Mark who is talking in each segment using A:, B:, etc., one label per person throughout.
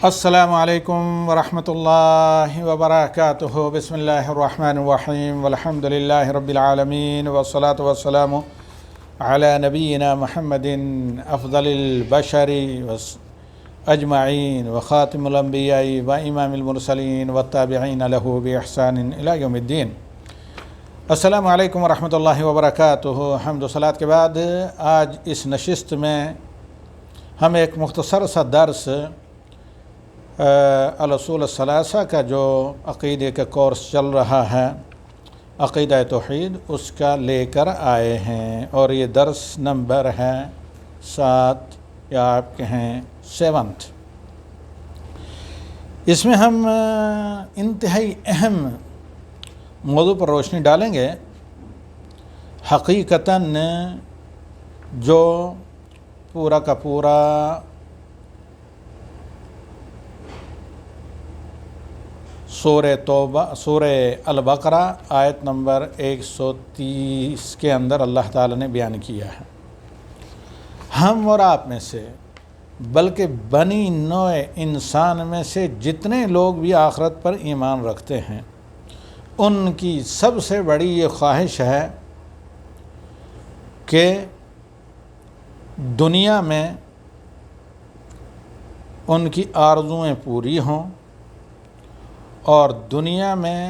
A: السلام علیکم ورحمۃ اللہ وبرکاتہ۔ بسم اللہ الرحمن الرحیم والحمد للہ رب العالمین والصلاة والسلام علی نبینا محمد افضل البشر اجمعین وخاتم الانبیاء وامام المرسلین والتابعین له باحسان الی یوم الدین۔ السلام علیکم ورحمۃ اللہ وبرکاتہ۔ حمد و صلوات کے بعد آج اس نشست میں ہم ایک مختصر سا درس الاصول الثلاثہ کا جو عقیدے کا کورس چل رہا ہے، عقیدہ توحید، اس کا لے کر آئے ہیں، اور یہ درس نمبر ہے 7 یا آپ کہیں 7۔ اس میں ہم انتہائی اہم موضوع پر روشنی ڈالیں گے۔ حقیقتاً جو پورا کا پورا سورہ البقرہ آیت نمبر 130 کے اندر اللہ تعالیٰ نے بیان کیا ہے۔ ہم اور آپ میں سے، بلکہ بنی نوع انسان میں سے جتنے لوگ بھی آخرت پر ایمان رکھتے ہیں، ان کی سب سے بڑی یہ خواہش ہے کہ دنیا میں ان کی آرزوئیں پوری ہوں، اور دنیا میں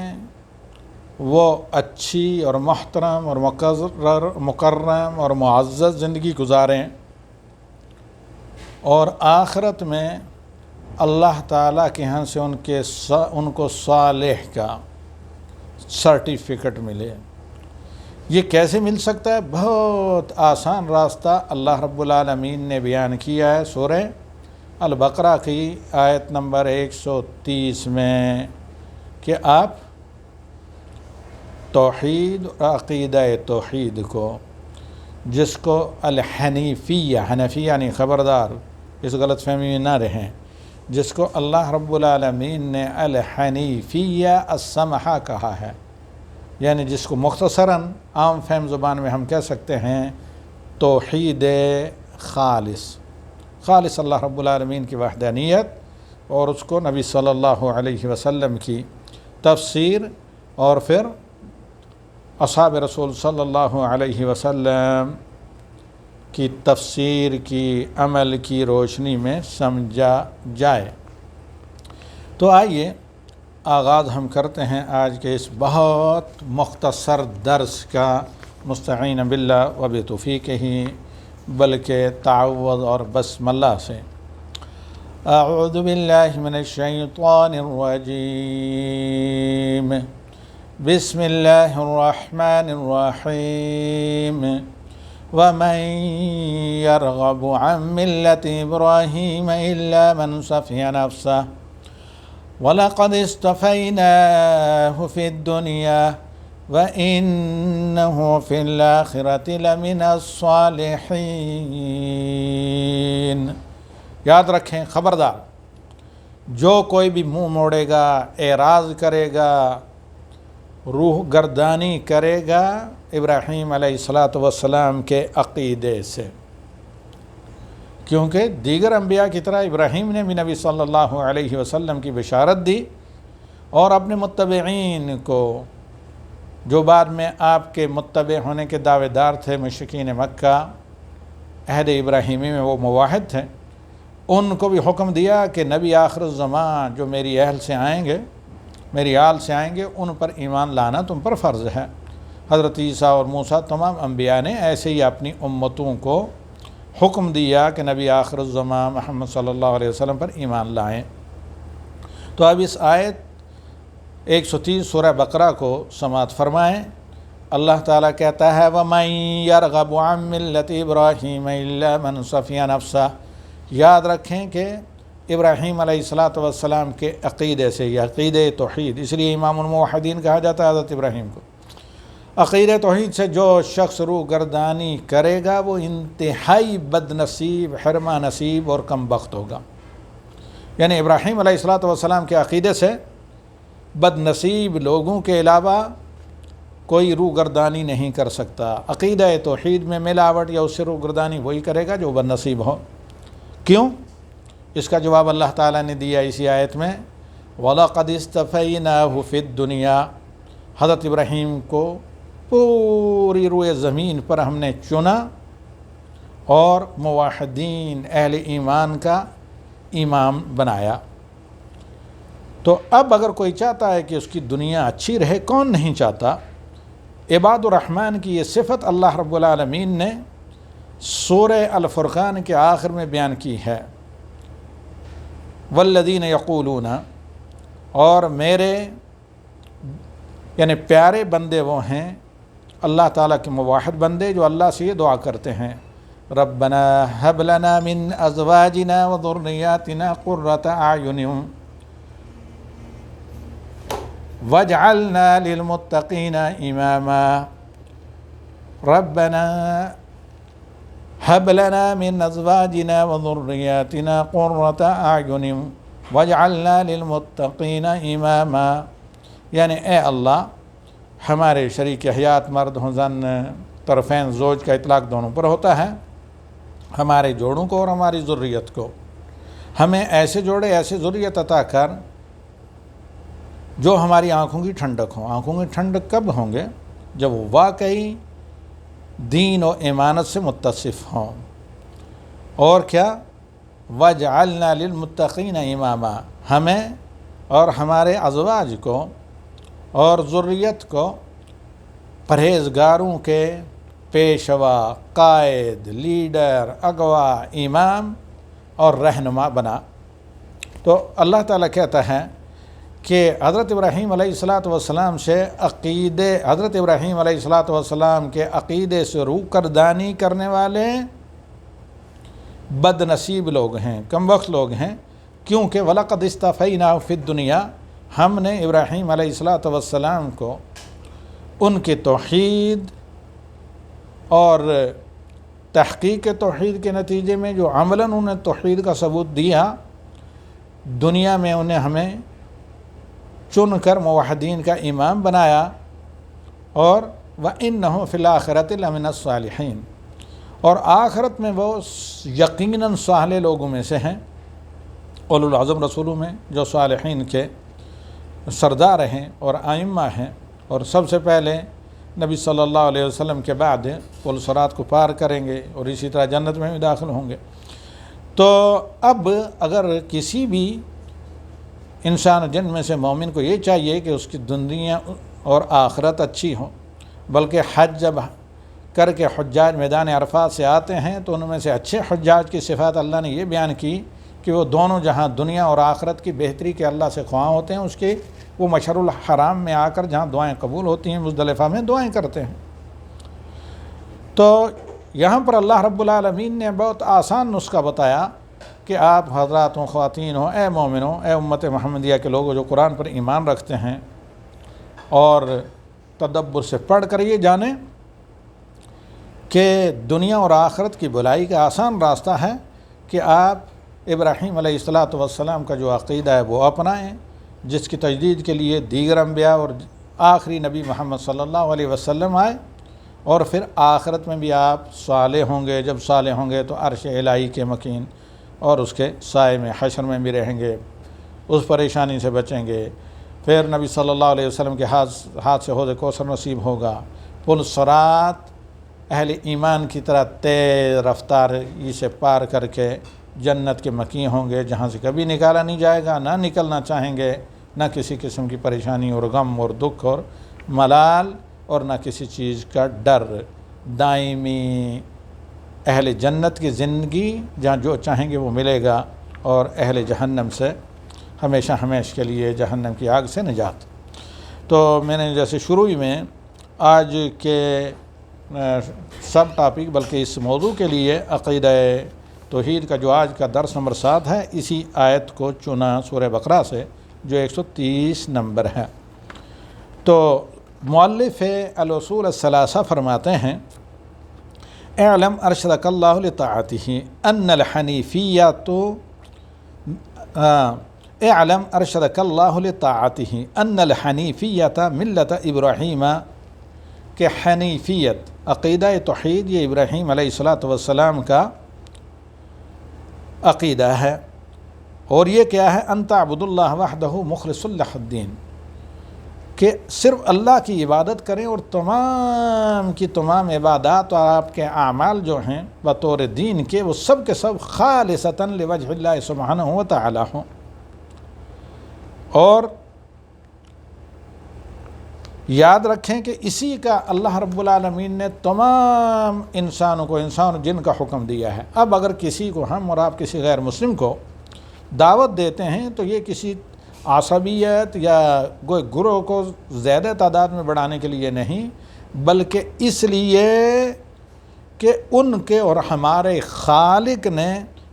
A: وہ اچھی اور محترم اور مکرم اور معزز زندگی گزاریں، اور آخرت میں اللہ تعالیٰ کے ہاں سے ان کو صالح کا سرٹیفکیٹ ملے۔ یہ کیسے مل سکتا ہے؟ بہت آسان راستہ اللہ رب العالمین نے بیان کیا ہے سورہ البقرہ کی آیت نمبر 130 میں، کہ آپ توحید اور عقیدہ توحید کو، جس کو الحنیفیہ، حنفیہ یعنی خبردار اس غلط فہمی میں نہ رہیں، جس کو اللہ رب العالمین نے الحنیفیہ السمحہ کہا ہے، یعنی جس کو مختصراً عام فہم زبان میں ہم کہہ سکتے ہیں توحید خالص اللہ رب العالمین کی وحدانیت، اور اس کو نبی صلی اللہ علیہ وسلم کی تفسیر اور پھر اصحاب رسول صلی اللہ علیہ وسلم کی تفسیر کی، عمل کی روشنی میں سمجھا جائے۔ تو آئیے آغاز ہم کرتے ہیں آج کے اس بہت مختصر درس کا، مستعین باللہ و بتوفیقہ، بلکہ تعوذ اور بسم اللہ سے۔ اعوذ باللہ من الشیطان الرجیم، بسم اللہ الرحمن الرحیم، ومن يرغب عن ملة ابراہیم الا من صفی نفسہ وَلَقَدِ اصْطَفَيْنَاهُ فِي الدُّنْيَا وَإِنَّهُ فِي الْآخِرَةِ لَمِنَ الصَّالِحِينَ۔ یاد رکھیں، خبردار، جو کوئی بھی منہ موڑے گا، اعراض کرے گا، روح گردانی کرے گا ابراہیم علیہ السلام کے عقیدے سے، کیونکہ دیگر انبیاء کی طرح ابراہیم نے بھی نبی صلی اللہ علیہ وسلم کی بشارت دی، اور اپنے متبعین کو، جو بعد میں آپ کے متبع ہونے کے دعوے دار تھے، مشرکین مکہ، عہد ابراہیمی میں وہ موحد تھے، ان کو بھی حکم دیا کہ نبی آخر الزمان جو میری اہل سے آئیں گے، میری آل سے آئیں گے، ان پر ایمان لانا تم پر فرض ہے۔ حضرت عیسیٰ اور موسیٰ تمام انبیاء نے ایسے ہی اپنی امتوں کو حکم دیا کہ نبی آخر الزمان محمد صلی اللہ علیہ وسلم پر ایمان لائیں۔ تو اب اس آیت 130 سورہ بقرہ کو سماعت فرمائیں۔ اللہ تعالیٰ کہتا ہے وَمَن يَرْغَبُ عَن مِلَّةِ إِبْرَاهِيمَ إِلَّا مَنْ صَفِيَ نَفْسَهُ۔ یاد رکھیں کہ ابراہیم علیہ السلام کے عقیدے سے، یہ عقیدہ توحید، اس لیے امام الموحدین کہا جاتا ہے حضرت ابراہیم کو۔ عقیدہ توحید سے جو شخص روح گردانی کرے گا، وہ انتہائی بد نصیب، حرمہ نصیب اور کم بخت ہوگا۔ یعنی ابراہیم علیہ السلام کے عقیدے سے بد نصیب لوگوں کے علاوہ کوئی روح گردانی نہیں کر سکتا۔ عقیدہ توحید میں ملاوٹ یا اس سے روح گردانی وہی کرے گا جو بد نصیب ہو۔ کیوں؟ اس کا جواب اللہ تعالیٰ نے دیا اسی آیت میں، وَلَقَدِ اسْتَفَيْنَاهُ فِي الدُّنْيَا، حضرت ابراہیم کو پوری روئے زمین پر ہم نے چنا اور موحدین اہل ایمان کا امام بنایا۔ تو اب اگر کوئی چاہتا ہے کہ اس کی دنیا اچھی رہے، کون نہیں چاہتا؟ عباد الرحمن کی یہ صفت اللہ رب العالمین نے سورہ الفرقان کے آخر میں بیان کی ہے، والذین یقولون، اور میرے یعنی پیارے بندے وہ ہیں اللہ تعالیٰ کے موحد بندے جو اللہ سے یہ دعا کرتے ہیں، ربنا ہب لنا من ازواجنا وذریاتنا قرۃ اعین واجعلنا للمتقین اماما، ربنا ہب لنا من ازواجنا وذریاتنا قرۃ اعین واجعلنا للمتقین اماما، یعنی اے اللہ ہمارے شریک حیات مرد ہوں زن، طرفین زوج کا اطلاق دونوں پر ہوتا ہے، ہمارے جوڑوں کو اور ہماری ذریت کو، ہمیں ایسے جوڑے ایسے ذریت عطا کر جو ہماری آنکھوں کی ٹھنڈک ہوں۔ آنکھوں کی ٹھنڈک کب ہوں گے؟ جب وہ واقعی دین و ایمانت سے متصف ہوں۔ اور کیا؟ وَجْعَلْنَا لِلْمُتَّقِينَ إِمَامًا، ہمیں اور ہمارے ازواج کو اور ذریت کو پرہیزگاروں کے پیشوا، قائد، لیڈر، اغوا، امام اور رہنما بنا۔ تو اللہ تعالیٰ کہتا ہے کہ حضرت ابراہیم علیہ السلام سے حضرت ابراہیم علیہ السلام کے عقیدے سے روگردانی کرنے والے بد نصیب لوگ ہیں، کم وقت لوگ ہیں، کیونکہ وَلَقَدِ اسْتَفَيْنَاهُ فِي الدُّنْيَا، ہم نے ابراہیم علیہ السلام کو ان کے توحید اور تحقیق توحید کے نتیجے میں جو عملاً انہیں توحید کا ثبوت دیا، دنیا میں انہیں ہمیں چن کر موحدین کا امام بنایا، اور وَإِنَّهُ فِي الْآخِرَةِ لَمِنَ الصَّالِحِينَ، اور آخرت میں وہ یقیناً صالح لوگوں میں سے ہیں، اولو العزم رسولوں میں جو صالحین کے سردار ہیں اور ائمہ ہیں، اور سب سے پہلے نبی صلی اللہ علیہ وسلم کے بعد پل صراط کو پار کریں گے اور اسی طرح جنت میں بھی داخل ہوں گے۔ تو اب اگر کسی بھی انسان جن میں سے مومن کو یہ چاہیے کہ اس کی دنیا اور آخرت اچھی ہو، بلکہ حج جب کر کے حجاج میدان عرفات سے آتے ہیں تو ان میں سے اچھے حجاج کی صفات اللہ نے یہ بیان کی کہ وہ دونوں جہاں دنیا اور آخرت کی بہتری کے اللہ سے خواہاں ہوتے ہیں، اس کے وہ مشعر الحرام میں آ کر جہاں دعائیں قبول ہوتی ہیں مزدلفہ میں دعائیں کرتے ہیں۔ تو یہاں پر اللہ رب العالمین نے بہت آسان نسخہ بتایا کہ آپ حضرات ہوں، خواتین ہوں، اے مومنوں، اے امت محمدیہ کے لوگوں جو قرآن پر ایمان رکھتے ہیں اور تدبر سے پڑھ کر یہ جانیں کہ دنیا اور آخرت کی بھلائی کا آسان راستہ ہے کہ آپ ابراہیم علیہ السلام کا جو عقیدہ ہے وہ اپنائیں، جس کی تجدید کے لیے دیگر انبیاء اور آخری نبی محمد صلی اللہ علیہ وسلم آئے، اور پھر آخرت میں بھی آپ صالح ہوں گے۔ جب صالح ہوں گے تو عرش الہی کے مکین اور اس کے سائے میں حشر میں بھی رہیں گے، اس پریشانی سے بچیں گے، پھر نبی صلی اللہ علیہ وسلم کے ہاتھ سے حوض کوثر نصیب ہوگا، پل صراط اہل ایمان کی طرح تیز رفتار سے پار کر کے جنت کے مکین ہوں گے، جہاں سے کبھی نکالا نہیں جائے گا، نہ نکلنا چاہیں گے، نہ کسی قسم کی پریشانی اور غم اور دکھ اور ملال، اور نہ کسی چیز کا ڈر۔ دائمی اہل جنت کی زندگی جہاں جو چاہیں گے وہ ملے گا، اور اہل جہنم سے ہمیشہ ہمیشہ کے لیے جہنم کی آگ سے نجات۔ تو میں نے جیسے شروع میں آج کے سب ٹاپک بلکہ اس موضوع کے لیے عقیدہ توحید کا جو آج کا درس نمبر 7 ہے، اسی آیت کو چنا سورہ بقرہ سے جو 130 نمبر ہے۔ تو مؤلف الاصول الثلاثہ فرماتے ہیں، اعلم ارشدک اللہ لطاعتہ ان الحنیفیت اعلم ارشدک اللہ لطاعتہ ان الحنیفیت ملت ابراہیم، کہ حنیفیت عقیدہ توحید یہ ابراہیم علیہ السلام کا عقیدہ ہے، اور یہ کیا ہے؟ ان تعبد اللہ وحدہ مخلص لہ الدین، کہ صرف اللہ کی عبادت کریں اور تمام کی تمام عبادات اور آپ کے اعمال جو ہیں بطور دین کے وہ سب کے سب خالصتاً لوجہ اللہ سبحانہ و تعالی ہوں۔ اور یاد رکھیں کہ اسی کا اللہ رب العالمین نے تمام انسانوں کو، انسان اور جن کا حکم دیا ہے۔ اب اگر کسی کو ہم اور آپ کسی غیر مسلم کو دعوت دیتے ہیں تو یہ کسی عصبیت یا کوئی گروہ کو زیادہ تعداد میں بڑھانے کے لیے نہیں، بلکہ اس لیے کہ ان کے اور ہمارے خالق نے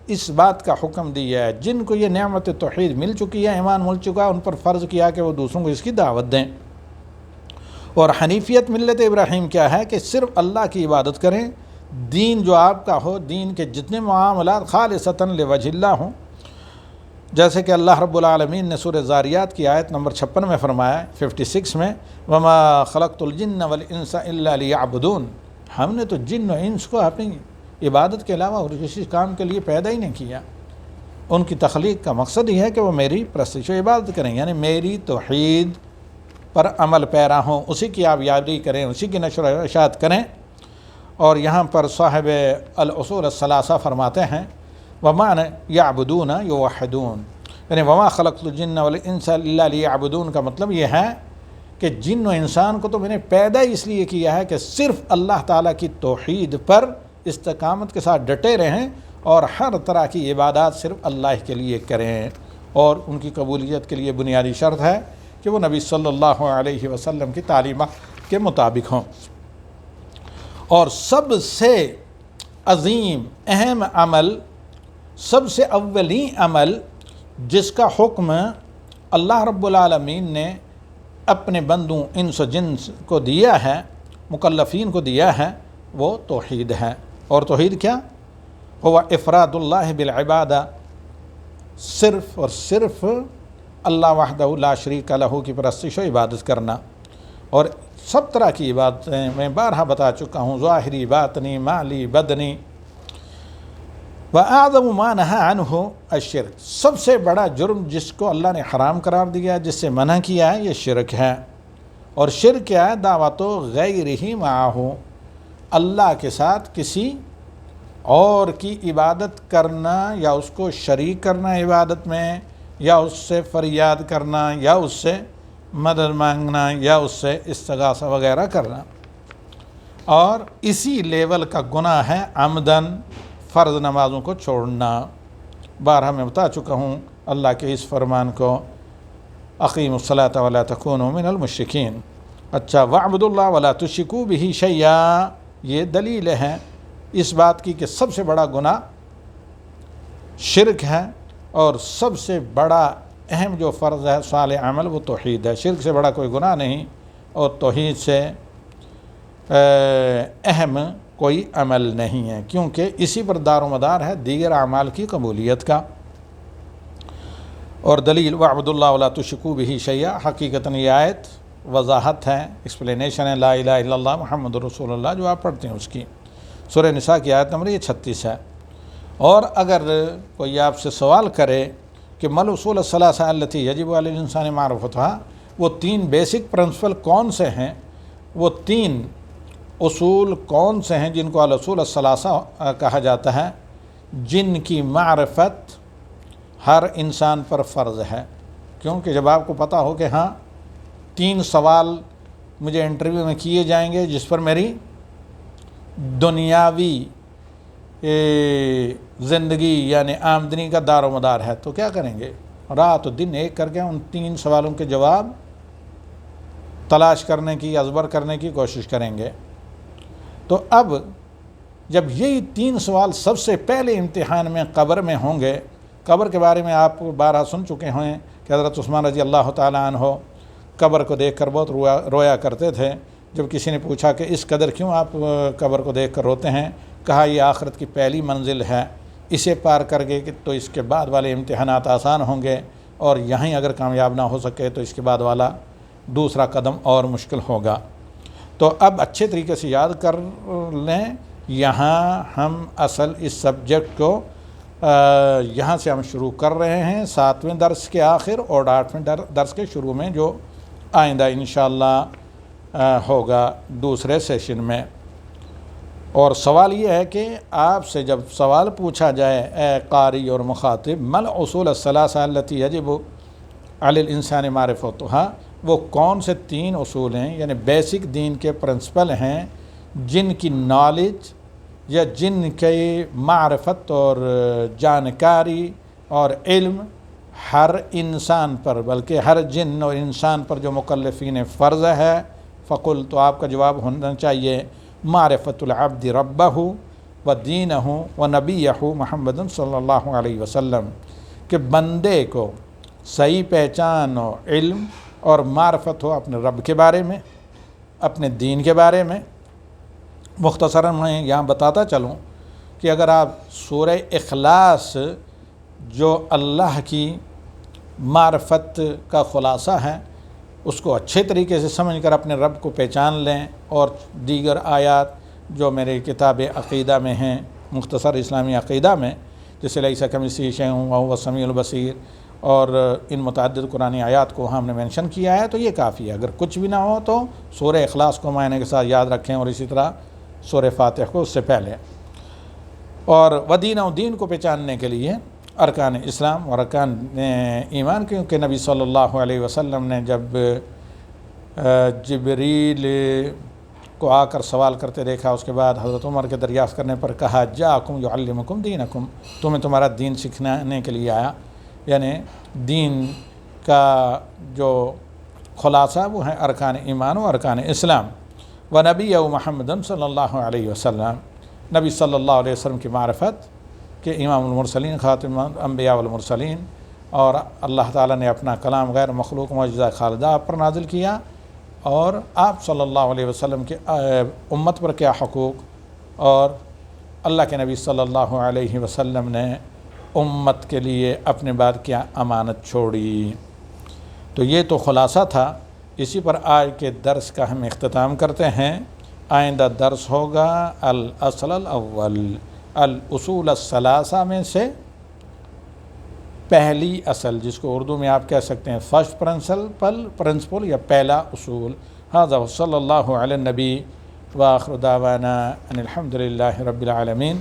A: اس بات کا حکم دیا ہے، جن کو یہ نعمت توحید مل چکی ہے، ایمان مل چکا ہے، ان پر فرض کیا کہ وہ دوسروں کو اس کی دعوت دیں۔ اور حنیفیت ملت ابراہیم کیا ہے؟ کہ صرف اللہ کی عبادت کریں، دین جو آپ کا ہو، دین کے جتنے معاملات خالصتاً لوجہ اللہ ہوں، جیسے کہ اللہ رب العالمین نے سورہ جاریات کی آیت نمبر 56 میں فرمایا، 56 میں، وَمَا خَلَقْتُ الْجِنَّ وَالْإِنسَ إِلَّا لِيَعْبُدُونَ، ہم نے تو جن و انس کو اپنی عبادت کے علاوہ اور کسی کام کے لیے پیدا ہی نہیں کیا۔ ان کی تخلیق کا مقصد ہی ہے کہ وہ میری پرستش و عبادت کریں، یعنی میری توحید پر عمل پیرا ہوں، اسی کی آپ یادی کریں، اسی کی نشر و اشاعت کریں۔ اور یہاں پر صاحب الاصول الثلاثہ فرماتے ہیں وَمَعْنَ يَعْبُدُونَ يُوَحِّدُونَ، یعنی وَمَا خَلَقْتُ الْجِنَّ وَالْإِنسَ إِلَّا لِيَعْبُدُونَ کا مطلب یہ ہے کہ جن و انسان کو تو میں نے پیدا اس لیے کیا ہے کہ صرف اللہ تعالیٰ کی توحید پر استقامت کے ساتھ ڈٹے رہیں اور ہر طرح کی عبادات صرف اللہ کے لیے کریں، اور ان کی قبولیت کے لیے بنیادی شرط ہے کہ وہ نبی صلی اللہ علیہ وسلم کی تعلیمات کے مطابق ہوں۔ اور سب سے عظیم اہم عمل، سب سے اولین عمل جس کا حکم اللہ رب العالمین نے اپنے بندوں انس و جنس کو دیا ہے، مکلفین کو دیا ہے، وہ توحید ہے۔ اور توحید کیا؟ ہوا افراد اللہ بالعبادہ، صرف اور صرف اللہ وحدہ لا شریک لہ کی پرستش و عبادت کرنا۔ اور سب طرح کی عبادتیں میں بارہا بتا چکا ہوں، ظاہری، باطنی، مالی، بدنی۔ وَأَعْظَمُ مَا نَهَى عَنْهُ الشِّرْك، سب سے بڑا جرم جس کو اللہ نے حرام قرار دیا، جس سے منع کیا ہے، یہ شرک ہے۔ اور شرک کیا ہے؟ دعوت غیرہ معہ، اللہ کے ساتھ کسی اور کی عبادت کرنا، یا اس کو شریک کرنا عبادت میں، یا اس سے فریاد کرنا، یا اس سے مدد مانگنا، یا اس سے استغاثہ وغیرہ کرنا۔ اور اسی لیول کا گناہ ہے عمدن، فرض نمازوں کو چھوڑنا۔ بارہا میں بتا چکا ہوں اللہ کے اس فرمان کو، اقیموا الصلاۃ ولا تکونوا من المشرکین۔ اچھا، واعبدوا اللہ ولا تشرکوا بہ شیئا، یہ دلیل ہے اس بات کی کہ سب سے بڑا گناہ شرک ہے، اور سب سے بڑا اہم جو فرض ہے صالح عمل وہ توحید ہے۔ شرک سے بڑا کوئی گناہ نہیں، اور توحید سے اہم کوئی عمل نہیں ہے، کیونکہ اسی پر دار و مدار ہے دیگر اعمال کی قبولیت کا۔ اور دلیل وَاعْبُدُوا اللَّهَ وَلَا تُشْرِكُوا بِهِ شَيْئًا، حقیقتاً یہ آیت وضاحت ہے، ایکسپلینیشن ہے لا الہ الا اللہ محمد رسول اللہ جو آپ پڑھتے ہیں اس کی۔ سورہ نساء کی آیت نمبر 36 ہے۔ اور اگر کوئی آپ سے سوال کرے کہ ما الاصول الثلاثہ التی یجب علی الانسان معرفتها، وہ تین بیسک پرنسپل کون سے ہیں، وہ تین اصول کون سے ہیں جن کو الاصول الثلاثہ کہا جاتا ہے، جن کی معرفت ہر انسان پر فرض ہے؟ کیونکہ جب آپ کو پتہ ہو کہ ہاں 3 سوال مجھے انٹرویو میں کیے جائیں گے جس پر میری دنیاوی زندگی یعنی آمدنی کا دار و مدار ہے، تو کیا کریں گے؟ رات و دن ایک کر کے ان 3 سوالوں کے جواب تلاش کرنے کی، ازبر کرنے کی کوشش کریں گے۔ تو اب جب یہی 3 سوال سب سے پہلے امتحان میں قبر میں ہوں گے، قبر کے بارے میں آپ بارہا سن چکے ہیں کہ حضرت عثمان رضی اللہ تعالیٰ عنہ قبر کو دیکھ کر بہت رویا کرتے تھے۔ جب کسی نے پوچھا کہ اس قدر کیوں آپ قبر کو دیکھ کر روتے ہیں، کہا یہ آخرت کی پہلی منزل ہے، اسے پار کر گئے تو اس کے بعد والے امتحانات آسان ہوں گے، اور یہیں اگر کامیاب نہ ہو سکے تو اس کے بعد والا دوسرا قدم اور مشکل ہوگا۔ تو اب اچھے طریقے سے یاد کر لیں، یہاں ہم اصل اس سبجیکٹ کو یہاں سے ہم شروع کر رہے ہیں 7ویں درس کے آخر اور 8ویں درس کے شروع میں، جو آئندہ انشاءاللہ ہوگا دوسرے سیشن میں۔ اور سوال یہ ہے کہ آپ سے جب سوال پوچھا جائے اے قاری اور مخاطب، مل اصول الثلاثہ التی یجب علی الانسان معرفتھا، وہ کون سے 3 اصول ہیں، یعنی بیسک دین کے پرنسپل ہیں جن کی نالج یا جن کی معرفت اور جانکاری اور علم ہر انسان پر، بلکہ ہر جن اور انسان پر جو مکلفین فرض ہے؟ فقل، تو آپ کا جواب ہونا چاہیے معرفت العبد ربہ و دینہ و نبیہ محمد صلی اللہ علیہ وسلم، کہ بندے کو صحیح پہچان و علم اور معرفت ہو اپنے رب کے بارے میں، اپنے دین کے بارے میں۔ مختصراً میں یہاں بتاتا چلوں کہ اگر آپ سورہ اخلاص جو اللہ کی معرفت کا خلاصہ ہے اس کو اچھے طریقے سے سمجھ کر اپنے رب کو پہچان لیں، اور دیگر آیات جو میرے کتاب عقیدہ میں ہیں، مختصر اسلامی عقیدہ میں، جیسے لیس کمثلہ شیء وہو السمیع البصیر، اور ان متعدد قرآنی آیات کو ہم نے مینشن کیا ہے، تو یہ کافی ہے۔ اگر کچھ بھی نہ ہو تو سورہ اخلاص کو معنی کے ساتھ یاد رکھیں، اور اسی طرح سورہ فاتح کو اس سے پہلے۔ اور ودین و دین کو پہچاننے کے لیے ارکان اسلام اور ارکان ایمان، کیونکہ نبی صلی اللہ علیہ وسلم نے جب جبریل کو آ کر سوال کرتے دیکھا، اس کے بعد حضرت عمر کے دریافت کرنے پر کہا جاءکم یعلمکم دینکم، تمہیں تمہارا دین سکھانے کے لیے آیا، یعنی دین کا جو خلاصہ وہ ہے ارکان ایمان و ارکان اسلام۔ و نبی محمد صلی اللہ علیہ وسلم، نبی صلی اللہ علیہ وسلم کی معرفت کہ امام المرسلین، خاتم الانبیاء والمرسلین، اور اللہ تعالیٰ نے اپنا کلام غیر مخلوق معجزہ خالدہ آپ پر نازل کیا، اور آپ صلی اللہ علیہ وسلم کے امت پر کیا حقوق، اور اللہ کے نبی صلی اللہ علیہ وسلم نے امت کے لیے اپنے بعد کیا امانت چھوڑی۔ تو یہ تو خلاصہ تھا، اسی پر آج کے درس کا ہم اختتام کرتے ہیں۔ آئندہ درس ہوگا الاصل الاول، الاصول الثلاثہ میں سے پہلی اصل، جس کو اردو میں آپ کہہ سکتے ہیں فرسٹ پرنسپل یا پہلا اصول۔ ھذا صلی اللہ علی النبی وآخر دعوانا ان الحمد للہ رب العالمین۔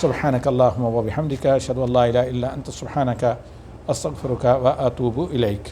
A: سبحانک اللہم و بحمدک، اشہد ان لا الہ الا انت، سبحانک استغفرک و اتوب الیک۔